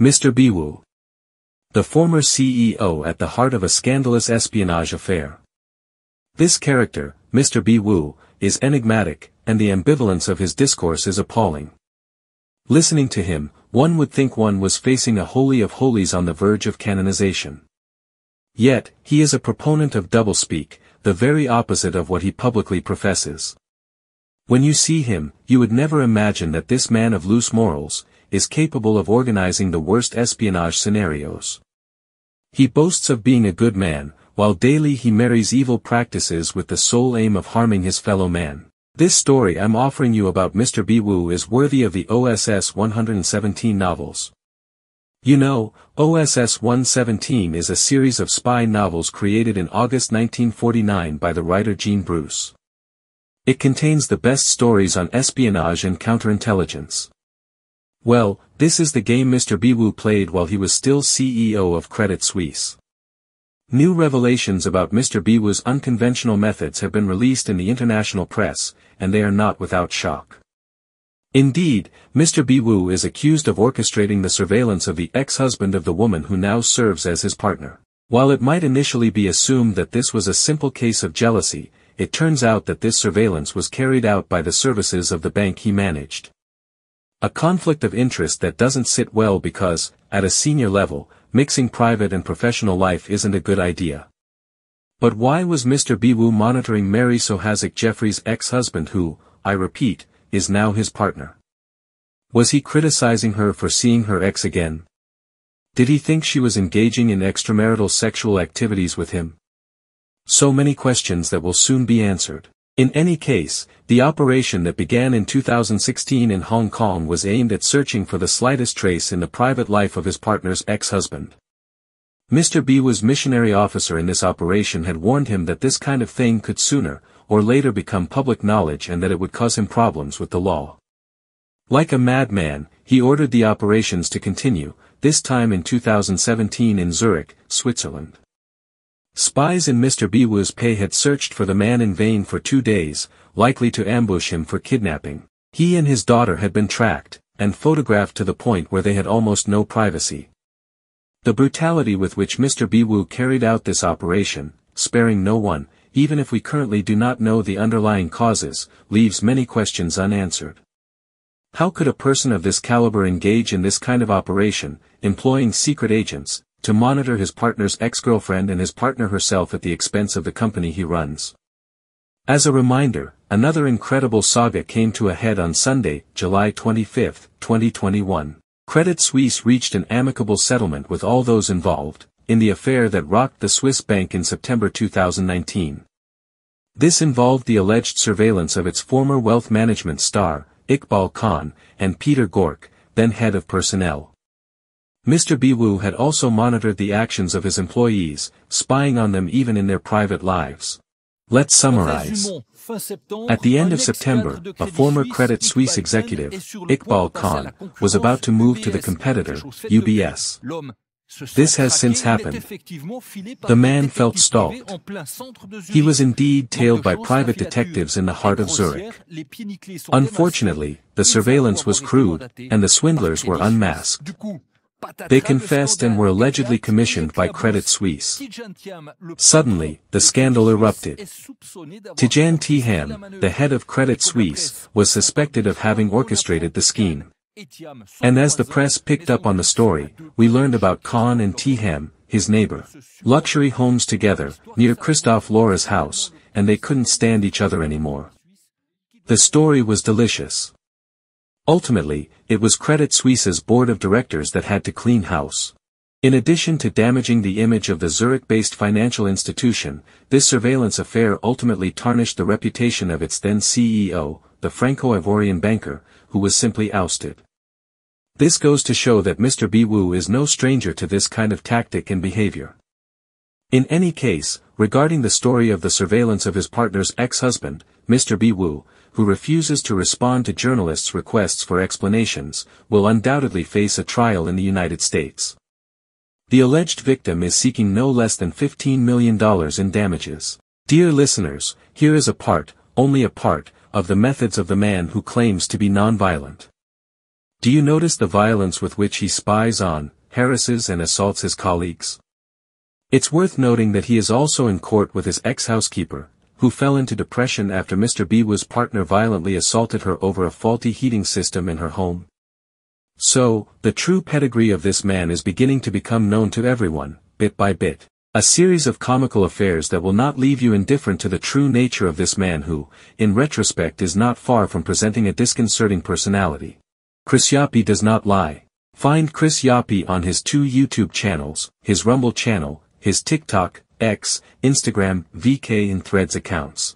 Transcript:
Mr. Biwou, the former CEO at the heart of a scandalous espionage affair. This character, Mr. Biwou, is enigmatic, and the ambivalence of his discourse is appalling. Listening to him, one would think one was facing a holy of holies on the verge of canonization. Yet, he is a proponent of doublespeak, the very opposite of what he publicly professes. When you see him, you would never imagine that this man of loose morals is capable of organizing the worst espionage scenarios. He boasts of being a good man, while daily he marries evil practices with the sole aim of harming his fellow man. This story I'm offering you about Mr. Biwou is worthy of the OSS 117 novels. You know, OSS 117 is a series of spy novels created in August 1949 by the writer Jean Bruce. It contains the best stories on espionage and counterintelligence. Well, this is the game Mr. Biwou played while he was still CEO of Credit Suisse. New revelations about Mr. Biwou's unconventional methods have been released in the international press, and they are not without shock. Indeed, Mr. Biwou is accused of orchestrating the surveillance of the ex-husband of the woman who now serves as his partner. While it might initially be assumed that this was a simple case of jealousy, it turns out that this surveillance was carried out by the services of the bank he managed. A conflict of interest that doesn't sit well because, at a senior level, mixing private and professional life isn't a good idea. But why was Mr. Biwou monitoring Mary Sohazic Jeffrey's ex-husband who, I repeat, is now his partner? Was he criticizing her for seeing her ex again? Did he think she was engaging in extramarital sexual activities with him? So many questions that will soon be answered. In any case, the operation that began in 2016 in Hong Kong was aimed at searching for the slightest trace in the private life of his partner's ex-husband. Mr. Biwou's missionary officer in this operation had warned him that this kind of thing could sooner or later become public knowledge and that it would cause him problems with the law. Like a madman, he ordered the operations to continue, this time in 2017 in Zurich, Switzerland. Spies in Mr. Biwou's pay had searched for the man in vain for 2 days, likely to ambush him for kidnapping. He and his daughter had been tracked, and photographed to the point where they had almost no privacy. The brutality with which Mr. Biwou carried out this operation, sparing no one, even if we currently do not know the underlying causes, leaves many questions unanswered. How could a person of this caliber engage in this kind of operation, employing secret agents, to monitor his partner's ex-girlfriend and his partner herself at the expense of the company he runs? As a reminder, another incredible saga came to a head on Sunday, July 25, 2021. Credit Suisse reached an amicable settlement with all those involved, in the affair that rocked the Swiss bank in September 2019. This involved the alleged surveillance of its former wealth management star, Iqbal Khan, and Peter Gork, then head of personnel. Mr. Biwou had also monitored the actions of his employees, spying on them even in their private lives. Let's summarize. At the end of September, a former Credit Suisse executive, Iqbal Khan, was about to move to the competitor, UBS. This has since happened. The man felt stalked. He was indeed tailed by private detectives in the heart of Zurich. Unfortunately, the surveillance was crude, and the swindlers were unmasked. They confessed and were allegedly commissioned by Credit Suisse. Suddenly, the scandal erupted. Tidjane Thiam, the head of Credit Suisse, was suspected of having orchestrated the scheme. And as the press picked up on the story, we learned about Khan and Thiam, his neighbor. Luxury homes together, near Christophe Laura's house, and they couldn't stand each other anymore. The story was delicious. Ultimately, it was Credit Suisse's board of directors that had to clean house. In addition to damaging the image of the Zurich-based financial institution, this surveillance affair ultimately tarnished the reputation of its then CEO, the Franco-Ivorian banker, who was simply ousted. This goes to show that Mr. Biwou is no stranger to this kind of tactic and behavior. In any case, regarding the story of the surveillance of his partner's ex-husband, Mr. Biwou, who refuses to respond to journalists' requests for explanations, will undoubtedly face a trial in the United States. The alleged victim is seeking no less than $15 million in damages. Dear listeners, here is a part, only a part, of the methods of the man who claims to be nonviolent. Do you notice the violence with which he spies on, harasses and assaults his colleagues? It's worth noting that he is also in court with his ex-housekeeper, who fell into depression after Mr. Biwou's partner violently assaulted her over a faulty heating system in her home. So, the true pedigree of this man is beginning to become known to everyone, bit by bit. A series of comical affairs that will not leave you indifferent to the true nature of this man who, in retrospect, is not far from presenting a disconcerting personality. Chris Yapi does not lie. Find Chris Yapi on his 2 YouTube channels, his Rumble channel, his TikTok, X, Instagram, VK and Threads accounts.